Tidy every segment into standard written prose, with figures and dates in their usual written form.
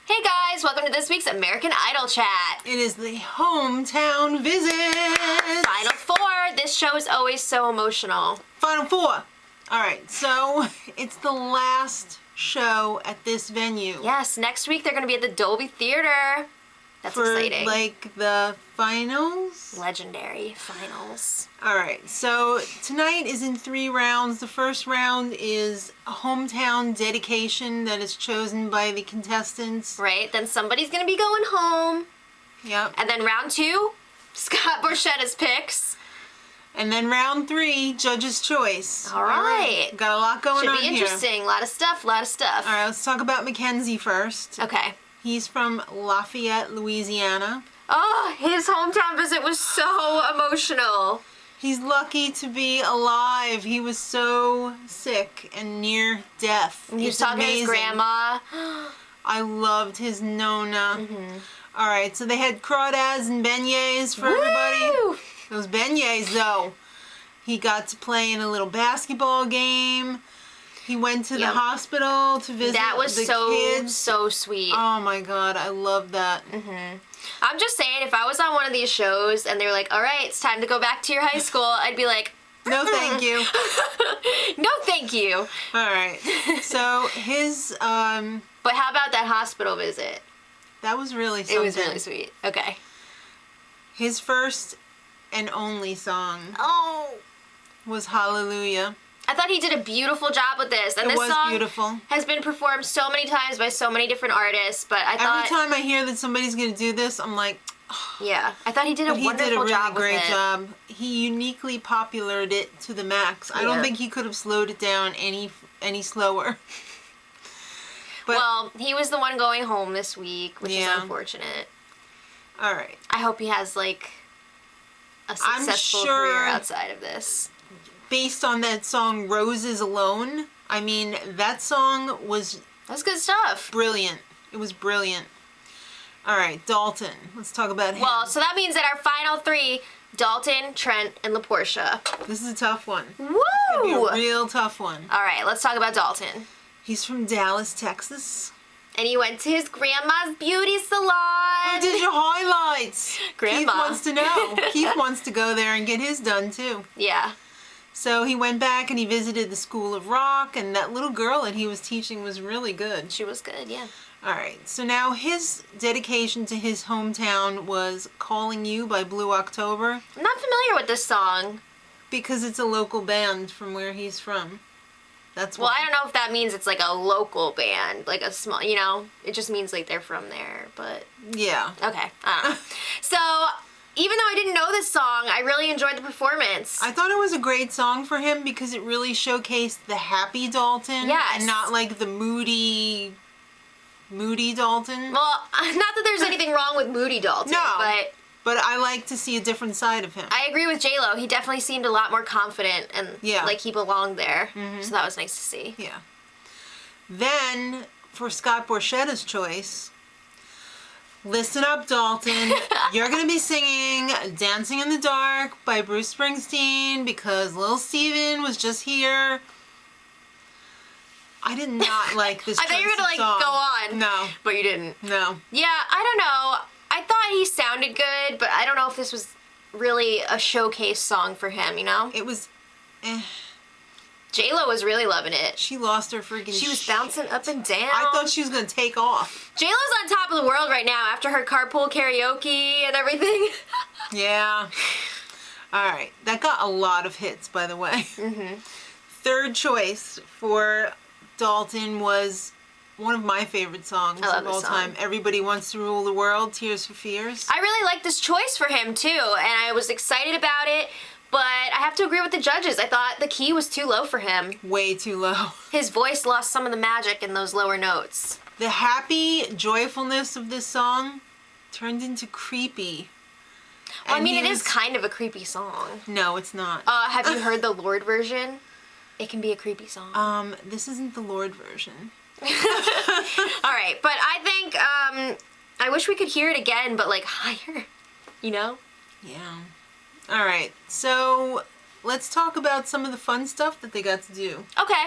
Hey guys, welcome to this week's American Idol chat. It is the hometown visit. Final four. This show is always so emotional. Final four. All right, so it's the last show at this venue. Yes, next week they're going to be at the Dolby Theater. That's exciting. For like the finals? Legendary finals. All right, so tonight is in 3 rounds. The first round is a hometown dedication that is chosen by the contestants. Right, then somebody's going to be going home. Yep. And then round 2, Scott Borchetta's picks. And then round 3, judge's choice. All right. Got a lot going on here. Should be interesting. A lot of stuff, All right, let's talk about Mackenzie first. Okay. He's from Lafayette, Louisiana. Oh, his hometown visit was so emotional. He's lucky to be alive. He was so sick and near death. He was talking to his grandma. I loved his Nona. Mm-hmm. All right, so they had crawdads and beignets for everybody. Those beignets, though. He got to play in a little basketball game. He went to the hospital to visit that was the kids. so sweet. Oh my God, I love that. I'm just saying, if I was on one of these shows and they were like, all right, it's time to go back to your high school, I'd be like, no thank you. No thank you. All right, so his But how about that hospital visit? that was really something. It was really sweet. Okay. His first and only song Oh. was Hallelujah. I thought he did a beautiful job with this. And It this was song beautiful. has been performed so many times by so many different artists, but I thought... Every time I hear that somebody's going to do this, I'm like... Yeah, I thought he did a But he wonderful did a really job with great it. job. He uniquely populared it to the max. I don't Yeah. think he could have slowed it down any slower. But, Well, he was the one going home this week, which is Yeah. unfortunate. all right. I hope he has, like, a I'm successful sure- career outside of this. Based on that song Roses alone, I mean, that song was That's good stuff. brilliant. It was brilliant. All right, Dalton. Let's talk about him. Well, so that means that our final 3, Dalton, Trent, and LaPortia. This is a tough one. Woo! It'll be a real tough one. All right, let's talk about Dalton. He's from Dallas, Texas. And he went to his grandma's beauty salon. I did your highlights. Grandma. Keith wants to know. Keith wants to go there and get his done too. Yeah. So he went back and he visited the School of Rock, and that little girl that he was teaching was really good. She was good, yeah. All right, so now his dedication to his hometown was Calling You by Blue October, I'm not familiar with this song. because it's a local band from where he's from. That's Well, why. I don't know if that means it's like a local band, like a small, you know? It just means like they're from there, but... Yeah. Okay, I don't know. So, even though I didn't know this song, I really enjoyed the performance. I thought it was a great song for him because it really showcased the happy Dalton. Yes. And not like the moody Dalton. Well, not that there's anything wrong with Moody Dalton, No. but But I like to see a different side of him. I agree with J-Lo. He definitely seemed a lot more confident and like he belonged there. So that was nice to see. Yeah. Then, for Scott Borchetta's choice, listen up, Dalton. You're going to be singing Dancing in the Dark by Bruce Springsteen because Lil Steven was just here. I did not like this I thought you were going to song. go on. No. But you didn't. No. Yeah, I don't know. I thought he sounded good, but I don't know if this was really a showcase song for him, you know? It was... J-Lo was really loving it. She lost her freaking She was shit. bouncing up and down. I thought she was going to take off. J-Lo's on top of the world right now after her carpool karaoke and everything. Yeah. All right. That got a lot of hits, by the way. Third choice for Dalton was one of my favorite songs I love of this all song. time. Everybody Wants to Rule the World, Tears for Fears. I really liked this choice for him too, and I was excited about it, but I have to agree with the judges. I thought the key was too low for him. Way too low. His voice lost some of the magic in those lower notes. The happy joyfulness of this song turned into creepy. Well, I And mean, he it is was- kind of a creepy song. No, it's not. Have you heard the Lord version? It can be a creepy song. This isn't the Lord version. All right, but I think I wish we could hear it again, but like higher, you know? Yeah. All right. So let's talk about some of the fun stuff that they got to do. Okay.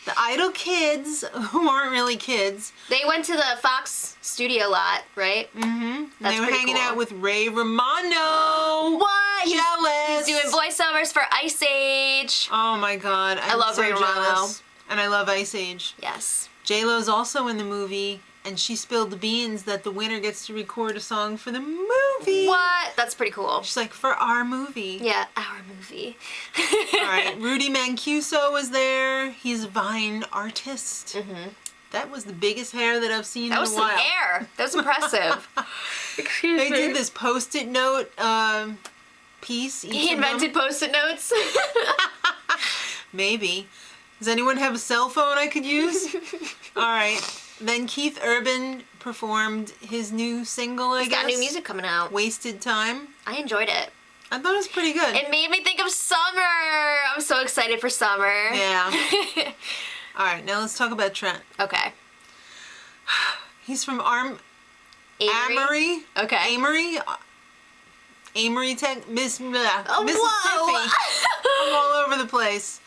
The Idol kids, who aren't really kids. They went to the Fox studio lot, right? Mm-hmm. That's They were pretty hanging cool. out with Ray Romano. What? Jealous. He's doing voiceovers for Ice Age. Oh my God. I'm love so Ray Romano. jealous. And I love Ice Age. Yes. J-Lo's also in the movie, and she spilled the beans that the winner gets to record a song for the movie. What? That's pretty cool. She's like, for our movie. Yeah, our movie. All right, Rudy Mancuso was there. He's a Vine artist. Mm-hmm. That was the biggest hair that I've seen That in was a some while. hair. That was impressive. Excuse They me. did this Post-it note piece. He invented Post-it notes. Maybe. Does anyone have a cell phone I could use? All right. Then Keith Urban performed his new single, I He's guess. got new music coming out. Wasted Time. I enjoyed it. I thought it was pretty good. It made me think of summer. I'm so excited for summer. Yeah. All right, now let's talk about Trent. Okay. He's from Amory. Okay. Amory, Mississippi. Whoa. I'm all over the place.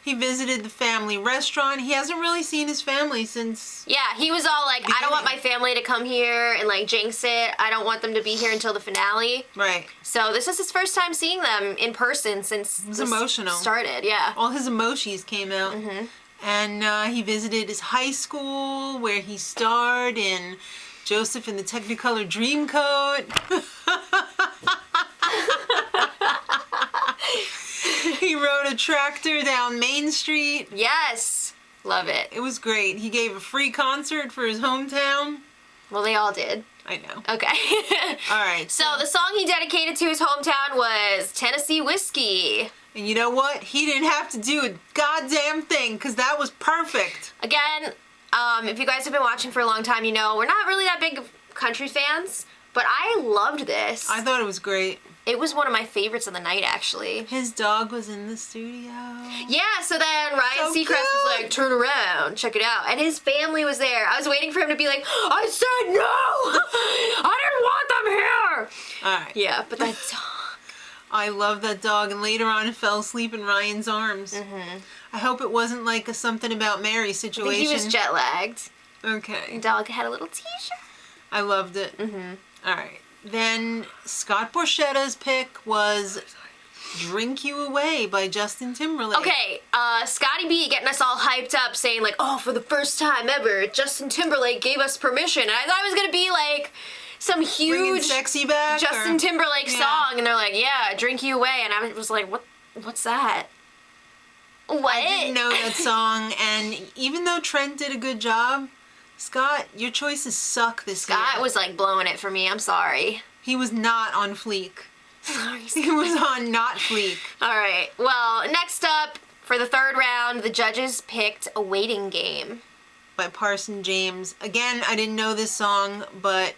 He visited the family restaurant. He hasn't really seen his family since... Yeah, he was all like, I don't want my Beginning. family to come here and like jinx it. I don't want them to be here until the finale. Right. So this is his first time seeing them in person since was this emotional. started. Yeah. All his emojis came out. Mm-hmm. And he visited his high school where he starred in Joseph in the Technicolor Dreamcoat. He rode a tractor down Main Street. Yes. Love it. It was great. He gave a free concert for his hometown. Well, they all did. I know. Okay. All right. So the song he dedicated to his hometown was Tennessee Whiskey. And you know what? He didn't have to do a goddamn thing because that was perfect. Again, if you guys have been watching for a long time, you know we're not really that big of country fans, but I loved this. I thought it was great. It was one of my favorites of the night, actually. His dog was in the studio. Yeah, so then Ryan So Seacrest was cute. like, turn around, check it out. And his family was there. I was waiting for him to be like, I said no! I didn't want them here! All right. Yeah, but that dog. I love that dog, and later on fell asleep in Ryan's arms. Mm-hmm. I hope it wasn't like a something about Mary I situation. think he was jet lagged. Okay. The dog had a little t-shirt. I loved it. Mm-hmm. All right. Then Scott Borchetta's pick was Drink You Away by Justin Timberlake. Okay, Scotty B getting us all hyped up saying like, oh, for the first time ever, Justin Timberlake gave us permission. And I thought it was going to be like some Bringing huge Sexy back. Justin or- Timberlake Yeah. song. And they're like, yeah, Drink You Away. And I was like, what's that? What? I didn't know that song, and even though Trent did a good job, Scott, your choices suck this year. Scott was like blowing it for me. I'm sorry. He was not on fleek. Sorry. He was on not fleek. All right. Well, next up for the third round, the judges picked A Waiting Game. By Parson James. Again, I didn't know this song, but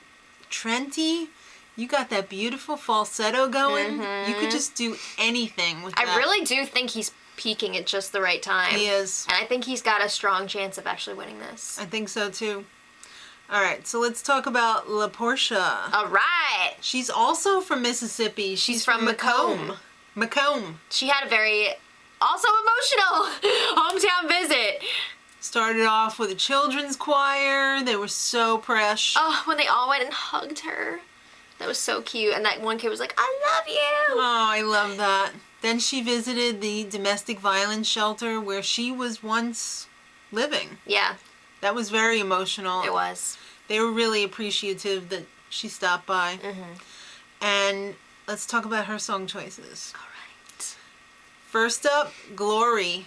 Trenty, you got that beautiful falsetto going. You could just do anything with that. I really do think he's peaking at just the right time. He is. And I think he's got a strong chance of actually winning this. I think so too. All right, so let's talk about La Portia. All right. She's also from Mississippi. She's from Macomb. Macomb. She had a very also emotional hometown visit. Started off with a children's choir. They were so fresh. Oh, when they all went and hugged her. That was so cute. And that one kid was like, I love you. Oh, I love that. Then she visited the domestic violence shelter where she was once living. Yeah, That was very emotional. it was. They were really appreciative that she stopped by. And let's talk about her song choices. All right. First up, Glory.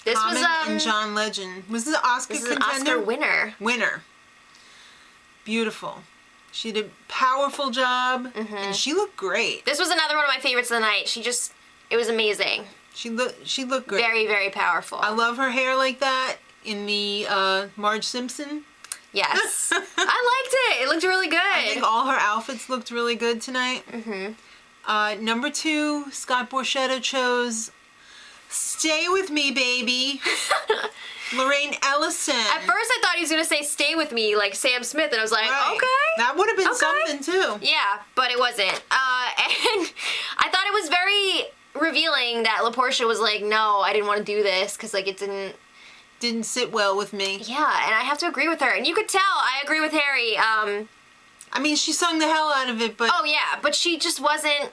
This Common was and John Legend. Was this an Oscar this is an contender? Oscar winner. Winner. Beautiful. She did a powerful job, and she looked great. This was another one of my favorites of the night. It was amazing. She looked great. Very, very powerful. I love her hair like that in the Marge Simpson. Yes. I liked it. It looked really good. I think all her outfits looked really good tonight. Number 2, Scott Borchetta chose Stay With Me, Baby. Lorraine Ellison. At first I thought he was going to say stay with me like Sam Smith, and I was like, Right. okay. That would have been Okay. something too. Yeah, but it wasn't. And I thought it was very revealing that LaPortia was like, no, I didn't want to do this because like it Didn't sit well with me. Yeah, and I have to agree with her. And you could tell I agree with Harry. I mean, she sung the hell out of it, but Oh yeah, but she just wasn't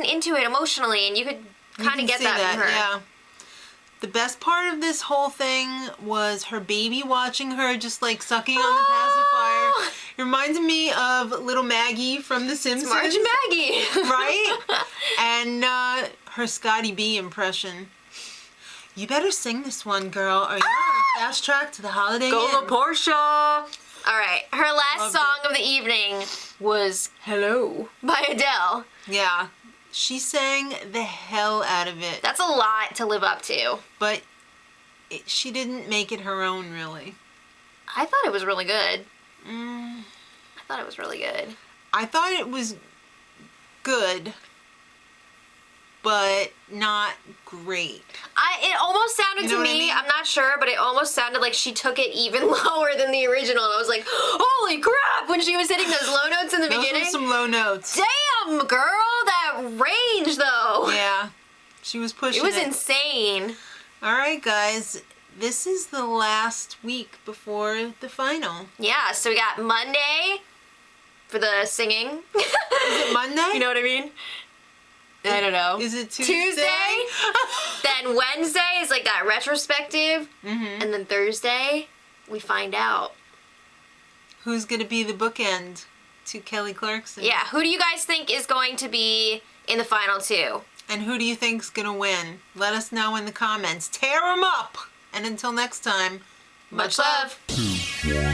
into it emotionally, and you could you kind can of get see that from her. Yeah. The best part of this whole thing was her baby watching her just like sucking on the pacifier. It reminded me of little Maggie from The Simpsons. Marge and Maggie. Right? And her Scotty B impression. You better sing this one, girl, or you're on a fast track to the Holiday Inn. LaPortia. All right, her last Loved song it. of the evening was "Hello" by Adele. Yeah. She sang the hell out of it. That's a lot to live up to. But she didn't make it her own, really. I thought it was really good. Mm, I thought it was really good. I thought it was good, but not great. It almost sounded You know to what I me, mean? I'm not sure, but it almost sounded like she took it even lower than the original. And I was like, holy crap, when she was hitting those low notes in the Those beginning. were some low notes. Damn, girl, that range though. Yeah. She was pushing It was insane. All right, guys. This is the last week before the final. Yeah, so we got Monday for the singing. Is it Monday? You know what I mean? I don't know. Is it Tuesday? Then Wednesday is like that retrospective. Mm-hmm. And then Thursday, we find out. Who's going to be the bookend to Kelly Clarkson? Yeah, who do you guys think is going to be in the final two? And who do you think's going to win? Let us know in the comments. Tear them up! And until next time, Much love. 2, 1.